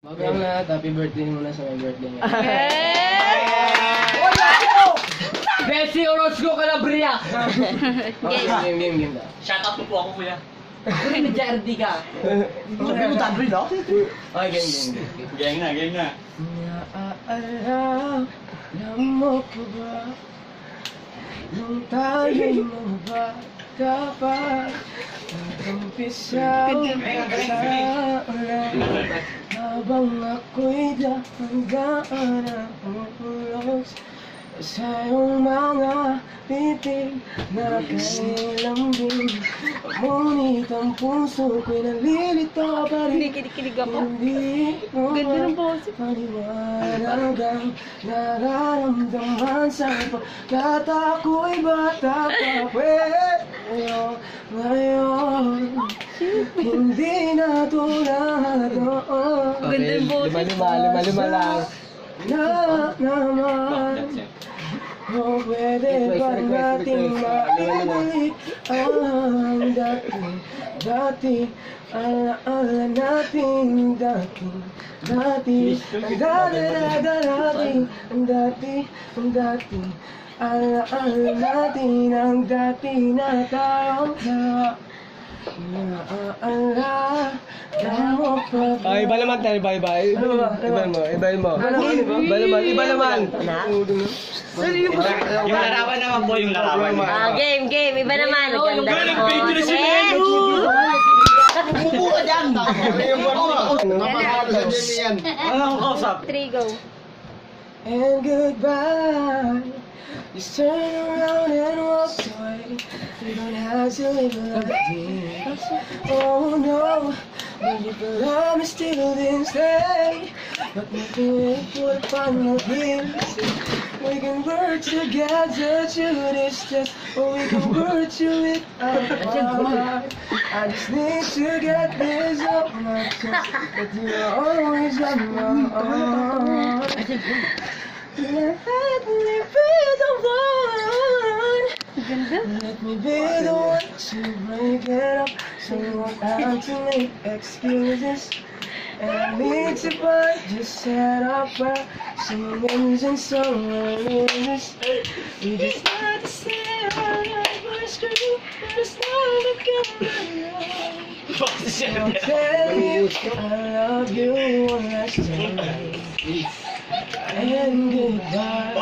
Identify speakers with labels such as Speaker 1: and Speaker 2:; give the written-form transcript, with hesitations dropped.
Speaker 1: Magang lahat, happy birthday muna sa my birthday ngayon.
Speaker 2: Bessie Orozco Calabria!
Speaker 1: Game daw.
Speaker 3: Shout out mo po ako, kuya.
Speaker 2: Kuri na Jardy ka.
Speaker 3: Sabi mo tabi, no?
Speaker 1: Okay, game.
Speaker 3: Game na.
Speaker 1: Naaalam mo ko ba nung tayo'y mga bata pa nag-umpisa sa ulan habang ako'y dahan-daan ang ulos sa iyong mga titig na kailambing. Ngunit ang puso ko'y nalilito pa rin.
Speaker 4: Kinikilig ako.
Speaker 1: Hindi mo
Speaker 4: Ganda ng boses.
Speaker 1: maliwanag ang nararamdaman sa pagkat ako'y bata pa. Pero ngayon, hindi na tulad noon.
Speaker 4: Ganda ng boses.
Speaker 1: Lima lang. Na naman. O pwede ba nating maibalik ang dati alaala nating dati alaala natin ang dati na tayong dalawa.
Speaker 2: Iba naman tayo, bye. Iba naman.
Speaker 3: Yung larawan naman po, yung larawan.
Speaker 4: Game. Iba naman. Ganda ng boses.
Speaker 3: Umupo ka dyan! Ano akong kausap?
Speaker 4: 3, go.
Speaker 1: And goodbye. Just turn around and walk away. You don't have to live like this. Oh no, when you promised to then stay, but nothing wait for the final glimpse. We can work together through this test, or we can work through it apart. I just need to get this off my chest, that you're always on my heart. Let me be the one. Let me be the one to break it up. So you won't have to make excuses. And I need to find just set up where some wins and some loses. We just had to say our life was screwed, but it's not looking right. I'll tell you I love you one last time. And goodbye.